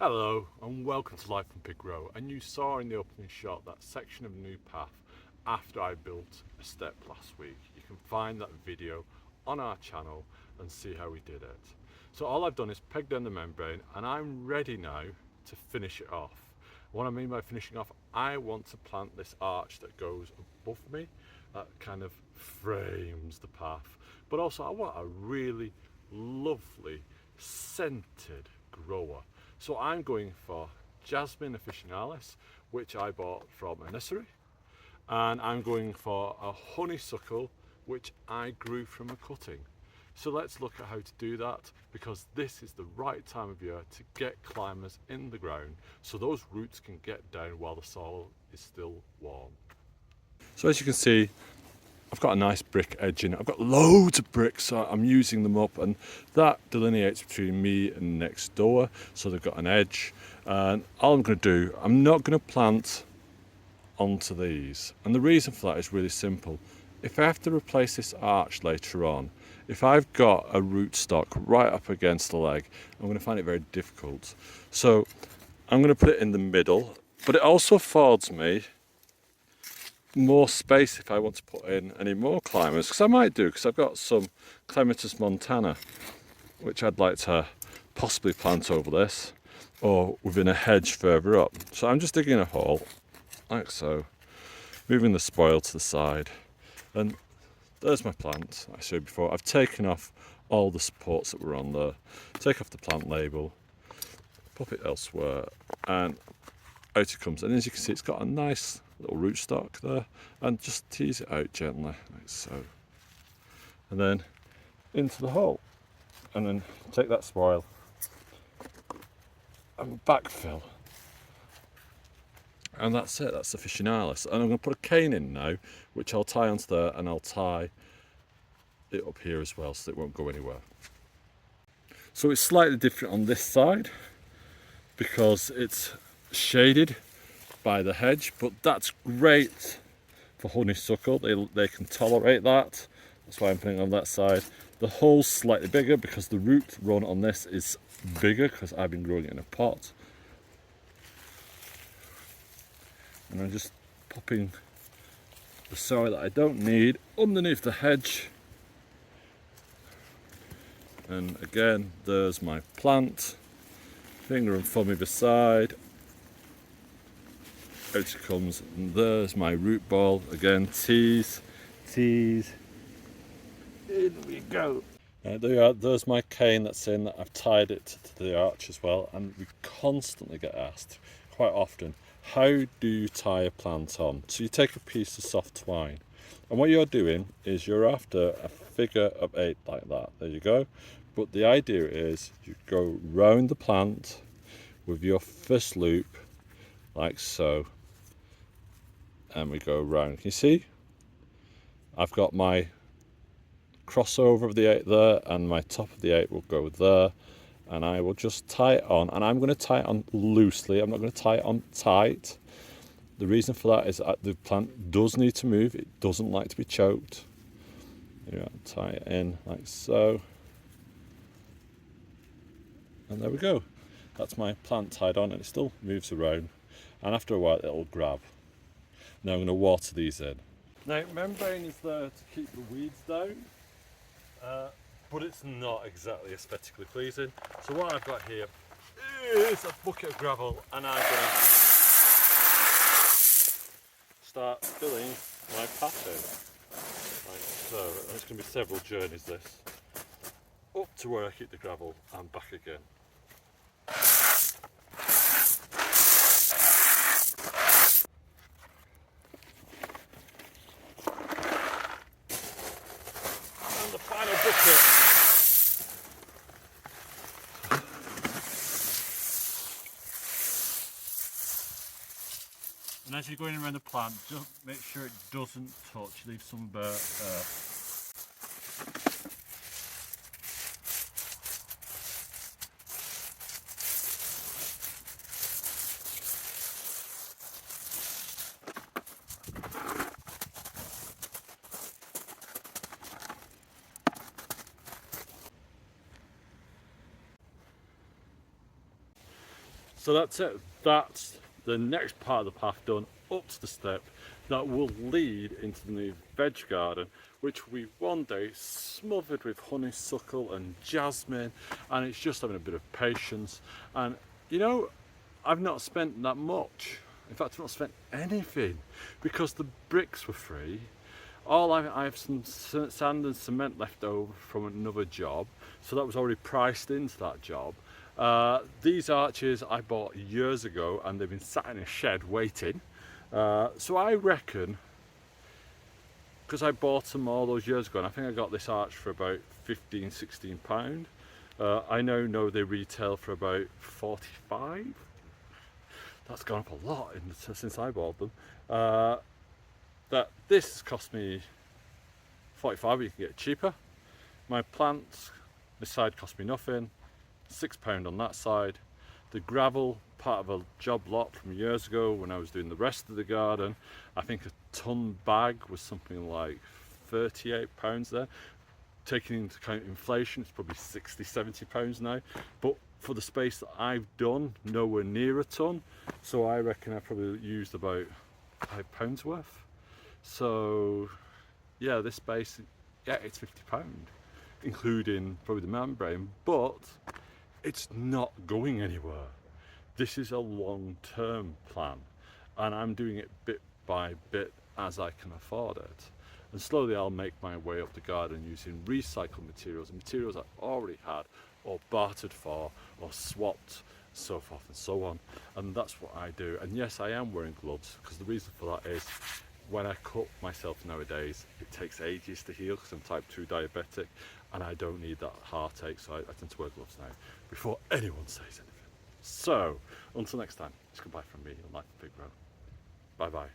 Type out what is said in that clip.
Hello and welcome to Life on Pig Row, and you saw in the opening shot that section of new path after I built a step last week. You can find that video on our channel and see how we did it. So all I've done is peg down the membrane and I'm ready now to finish it off. What I mean by finishing off, I want to plant this arch that goes above me, that kind of frames the path, but also I want a really lovely scented grower. So I'm going for Jasmine officinalis, which I bought from a nursery, and I'm going for a honeysuckle, which I grew from a cutting. So let's look at how to do that, because this is the right time of year to get climbers in the ground so those roots can get down while the soil is still warm. So as you can see, I've got a nice brick edging. I've got loads of bricks, so I'm using them up, and that delineates between me and next door, so they've got an edge. And all I'm going to do, I'm not going to plant onto these, and the reason for that is really simple. If I have to replace this arch later on, if I've got a rootstock right up against the leg, I'm going to find it very difficult. So I'm going to put it in the middle, but it also affords me more space if I want to put in any more climbers, because I might do, because I've got some Clematis montana which I'd like to possibly plant over this or within a hedge further up. So I'm just digging a hole like so, moving the spoil to the side, and there's my plant I showed before. I've taken off all the supports that were on there, take off the plant label, pop it elsewhere, and out it comes. And as you can see, it's got a nice little rootstock there, and just tease it out gently like so, and then into the hole, and then take that spoil and backfill, and that's it. That's the officinalis, and I'm going to put a cane in now, which I'll tie onto there, and I'll tie it up here as well so it won't go anywhere. So it's slightly different on this side because it's shaded by the hedge, but that's great for honeysuckle. They can tolerate that. That's why I'm putting it on that side. The hole's slightly bigger because the root run on this is bigger because I've been growing it in a pot. And I'm just popping the soil that I don't need underneath the hedge. And again, there's my plant, finger and thumb either side. Out it comes, and there's my root ball. Again, tease, in we go. There's my cane that's in. I've tied it to the arch as well, and we constantly get asked, quite often, how do you tie a plant on? So you take a piece of soft twine, and what you're doing is you're after a figure of 8 like that. There you go. But the idea is you go round the plant with your first loop like so, and we go round. Can you see? I've got my crossover of the 8 there, and my top of the 8 will go there, and I will just tie it on, and I'm going to tie it on loosely. I'm not going to tie it on tight. The reason for that is that the plant does need to move. It doesn't like to be choked. Yeah, tie it in like so, and there we go. That's my plant tied on, and it still moves around, and after a while it'll grab. Now I'm going to water these in. Now, membrane is there to keep the weeds down, but it's not exactly aesthetically pleasing. So what I've got here is a bucket of gravel, and I'm going to start filling my path in, like so. And it's going to be several journeys this, up to where I keep the gravel and back again. And the final bucket. And as you're going around the plant, just make sure it doesn't touch, leave some bare earth. So that's it. That's the next part of the path done up to the step that will lead into the new veg garden, which we one day smothered with honeysuckle and jasmine, and it's just having a bit of patience. And you know, I've not spent that much. In fact, I've not spent anything because the bricks were free. I have some sand and cement left over from another job, so that was already priced into that job. These arches I bought years ago and they've been sat in a shed waiting. So I reckon, because I bought them all those years ago, and I think I got this arch for about £15–16. I now know they retail for about 45. That's gone up a lot since I bought them. That this has cost me 45, but you can get it cheaper. My plants, this side cost me nothing, £6 on that side. The gravel, part of a job lot from years ago when I was doing the rest of the garden, I think a ton bag was something like £38 there. Taking into account inflation, it's probably £60–70 now. But for the space that I've done, nowhere near a ton. So I reckon I probably used about £5 worth. So yeah, this space, yeah, it's £50, including probably the membrane, but it's not going anywhere. This is a long-term plan, and I'm doing it bit by bit as I can afford it. And slowly I'll make my way up the garden using recycled materials and materials I've already had or bartered for or swapped, so forth and so on. And that's what I do. And yes, I am wearing gloves, because the reason for that is when I cut myself nowadays, it takes ages to heal because I'm type 2 diabetic and I don't need that heartache, so I tend to wear gloves now before anyone says anything. So, until next time, it's goodbye from me on Life in Big Row. Bye bye.